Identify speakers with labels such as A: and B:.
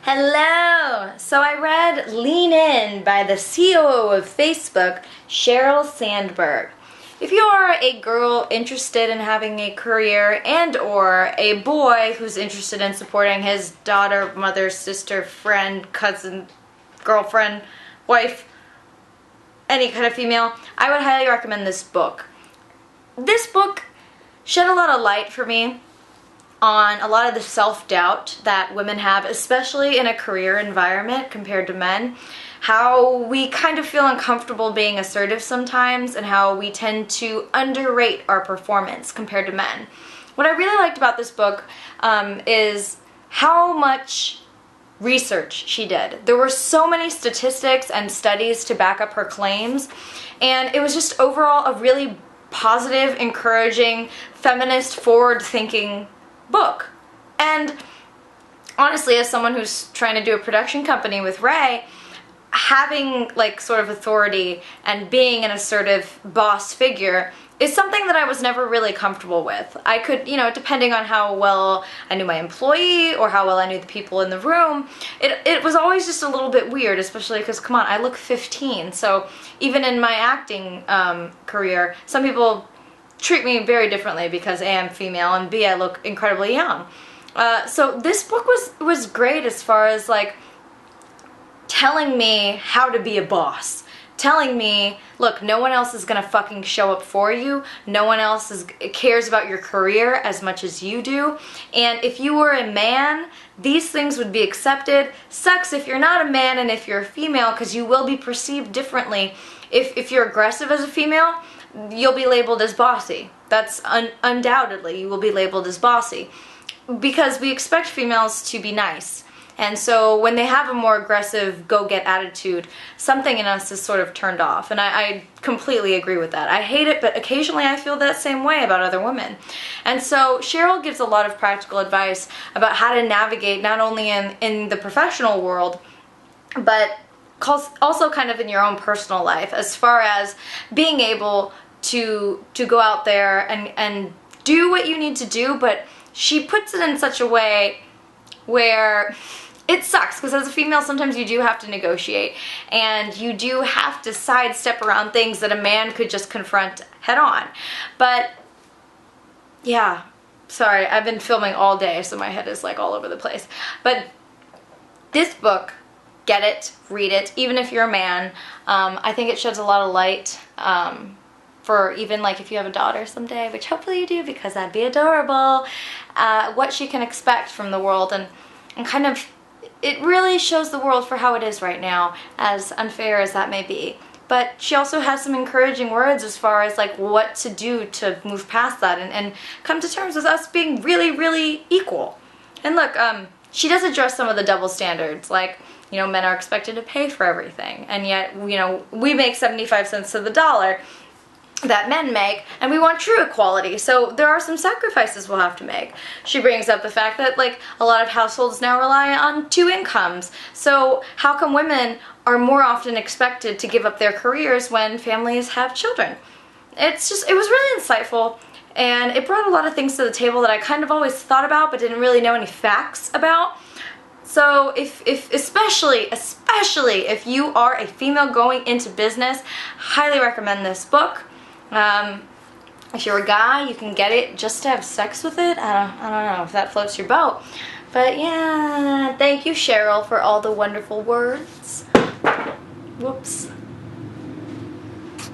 A: Hello! So I read Lean In by the COO of Facebook, Sheryl Sandberg. If you are a girl interested in having a career and or a boy who's interested in supporting his daughter, mother, sister, friend, cousin, girlfriend, wife, any kind of female, I would highly recommend this book. This book shed a lot of light for me on a lot of the self-doubt that women have, especially in a career environment compared to men. How we kind of feel uncomfortable being assertive sometimes and how we tend to underrate our performance compared to men. What I really liked about this book is how much research she did. There were so many statistics and studies to back up her claims, and it was just overall a really positive, encouraging, feminist, forward-thinking book. And honestly, as someone who's trying to do a production company with Ray, having like sort of authority and being an assertive boss figure is something that I was never really comfortable with. I could, depending on how well I knew my employee or how well I knew the people in the room, it was always just a little bit weird, especially because, come on, I look 15. So even in my acting career, some people treat me very differently because A, I'm female, and B, I look incredibly young. So this book was great as far as like telling me how to be a boss. Telling me, look, no one else is gonna fucking show up for you. No one else cares about your career as much as you do. And if you were a man, these things would be accepted. Sucks if you're not a man and if you're a female, because you will be perceived differently. If you're aggressive as a female, you'll be labeled as bossy. That's undoubtedly, you will be labeled as bossy. Because we expect females to be nice. And so when they have a more aggressive go-get attitude, something in us is sort of turned off. And I completely agree with that. I hate it, but occasionally I feel that same way about other women. And so Sheryl gives a lot of practical advice about how to navigate not only in the professional world, but also kind of in your own personal life, as far as being able to go out there and do what you need to do. But she puts it in such a way where it sucks, because as a female sometimes you do have to negotiate and you do have to sidestep around things that a man could just confront head on. But yeah, sorry, I've been filming all day so my head is like all over the place. But this book, get it, read it, even if you're a man. I think it sheds a lot of light for even like if you have a daughter someday, which hopefully you do because that'd be adorable, what she can expect from the world, and kind of it really shows the world for how it is right now, as unfair as that may be. But she also has some encouraging words as far as like what to do to move past that and come to terms with us being really, really equal. And look, she does address some of the double standards, like, men are expected to pay for everything, and yet, we make 75 cents to the dollar that men make, and we want true equality, so there are some sacrifices we'll have to make. She brings up the fact that like a lot of households now rely on 2 incomes, so how come women are more often expected to give up their careers when families have children? It was really insightful, and it brought a lot of things to the table that I kind of always thought about but didn't really know any facts about. So especially if you are a female going into business, highly recommend this book. If you're a guy, you can get it just to have sex with it. I don't know if that floats your boat. But yeah, thank you, Sheryl, for all the wonderful words. Whoops.